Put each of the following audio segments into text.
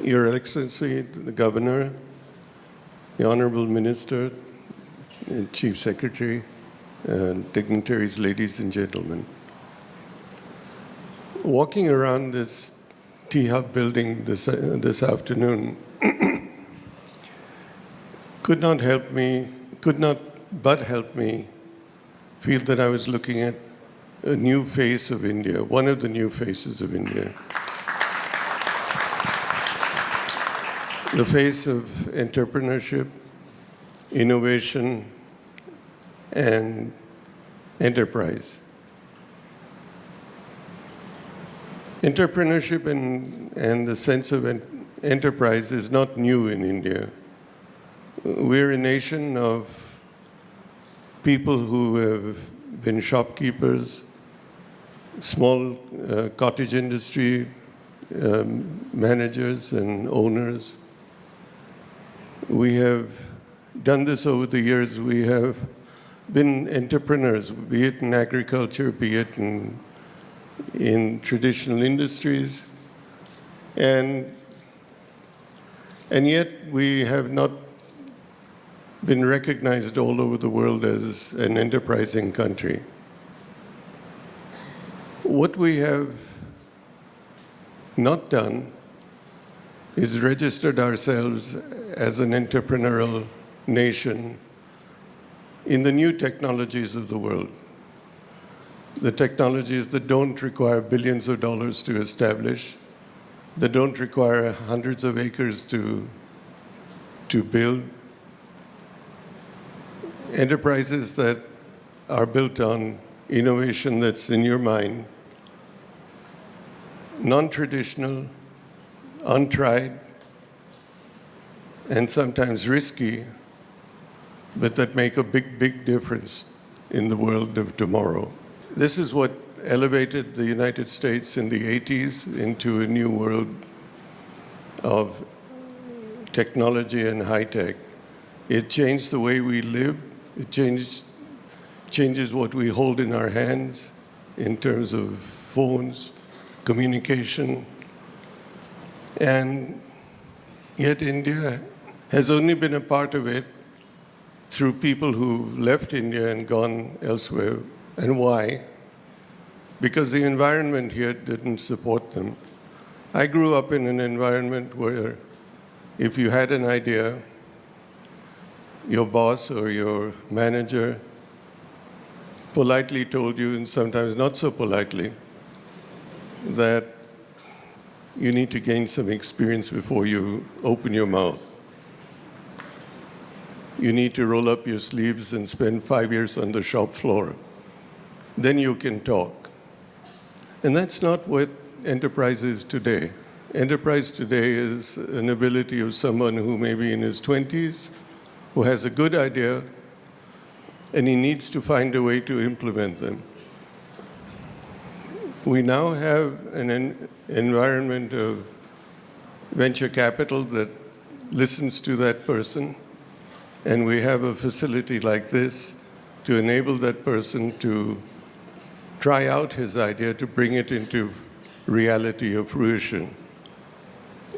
Your Excellency, the Governor, the Honorable Minister, Chief Secretary, dignitaries, ladies and gentlemen. Walking around this T-Hub building this afternoon could not but help me feel that I was looking at a new face of India, one of the new faces of India. The face of entrepreneurship, innovation, and enterprise. Entrepreneurship and the sense of enterprise is not new in India. We're a nation of people who have been shopkeepers, small cottage industry managers and owners. We have done this over the years. We have been entrepreneurs, be it in agriculture, be it in traditional industries. And yet we have not been recognized all over the world as an enterprising country. What we have not done is registered ourselves as an entrepreneurial nation in the new technologies of the world. The technologies that don't require billions of dollars to establish, that don't require hundreds of acres to build. Enterprises that are built on innovation that's in your mind, non-traditional, untried, and sometimes risky, but that make a big, big difference in the world of tomorrow. This is what elevated the United States in the 80s into a new world of technology and high tech. It changed the way we live. It changes what we hold in our hands in terms of phones, communication. And yet India has only been a part of it through people who left India and gone elsewhere. And why? Because the environment here didn't support them. I grew up in an environment where if you had an idea, your boss or your manager politely told you, and sometimes not so politely, that you need to gain some experience before you open your mouth. You need to roll up your sleeves and spend 5 years on the shop floor. Then you can talk. And that's not what enterprise is today. Enterprise today is an ability of someone who may be in his 20s, who has a good idea, and he needs to find a way to implement them. We now have an environment of venture capital that listens to that person, and we have a facility like this to enable that person to try out his idea, to bring it into reality or fruition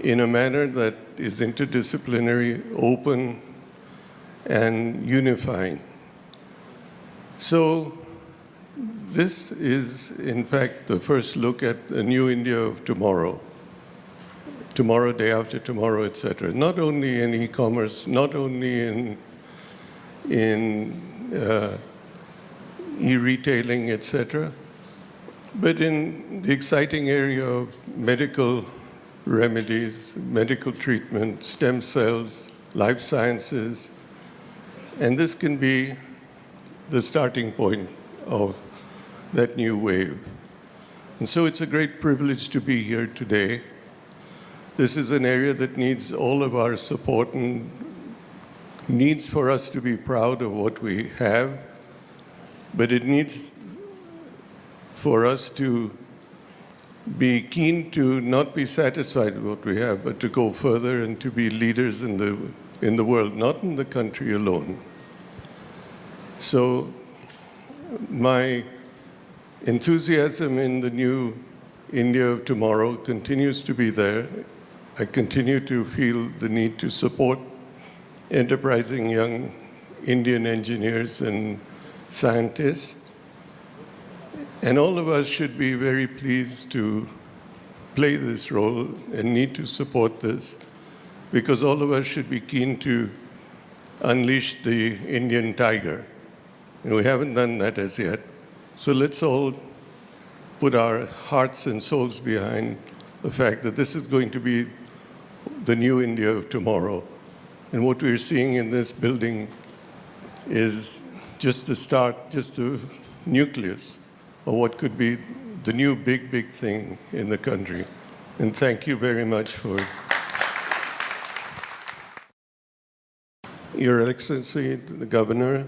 in a manner that is interdisciplinary, open, and unifying. So this is, in fact, the first look at the new India of tomorrow. Tomorrow, day after tomorrow, etc. Not only in e-commerce, not only in e-retailing, etc., but in the exciting area of medical remedies, medical treatment, stem cells, life sciences. And this can be the starting point of that new wave. And so it's a great privilege to be here today. This is an area that needs all of our support and needs for us to be proud of what we have, but it needs for us to be keen to not be satisfied with what we have, but to go further and to be leaders in the world, not in the country alone. So my enthusiasm in the new India of tomorrow continues to be there. I continue to feel the need to support enterprising young Indian engineers and scientists. And all of us should be very pleased to play this role and need to support this, because all of us should be keen to unleash the Indian tiger. And we haven't done that as yet. So let's all put our hearts and souls behind the fact that this is going to be the new India of tomorrow. And what we're seeing in this building is just the start, just a nucleus of what could be the new big, big thing in the country. And thank you very much for Your Excellency, the Governor,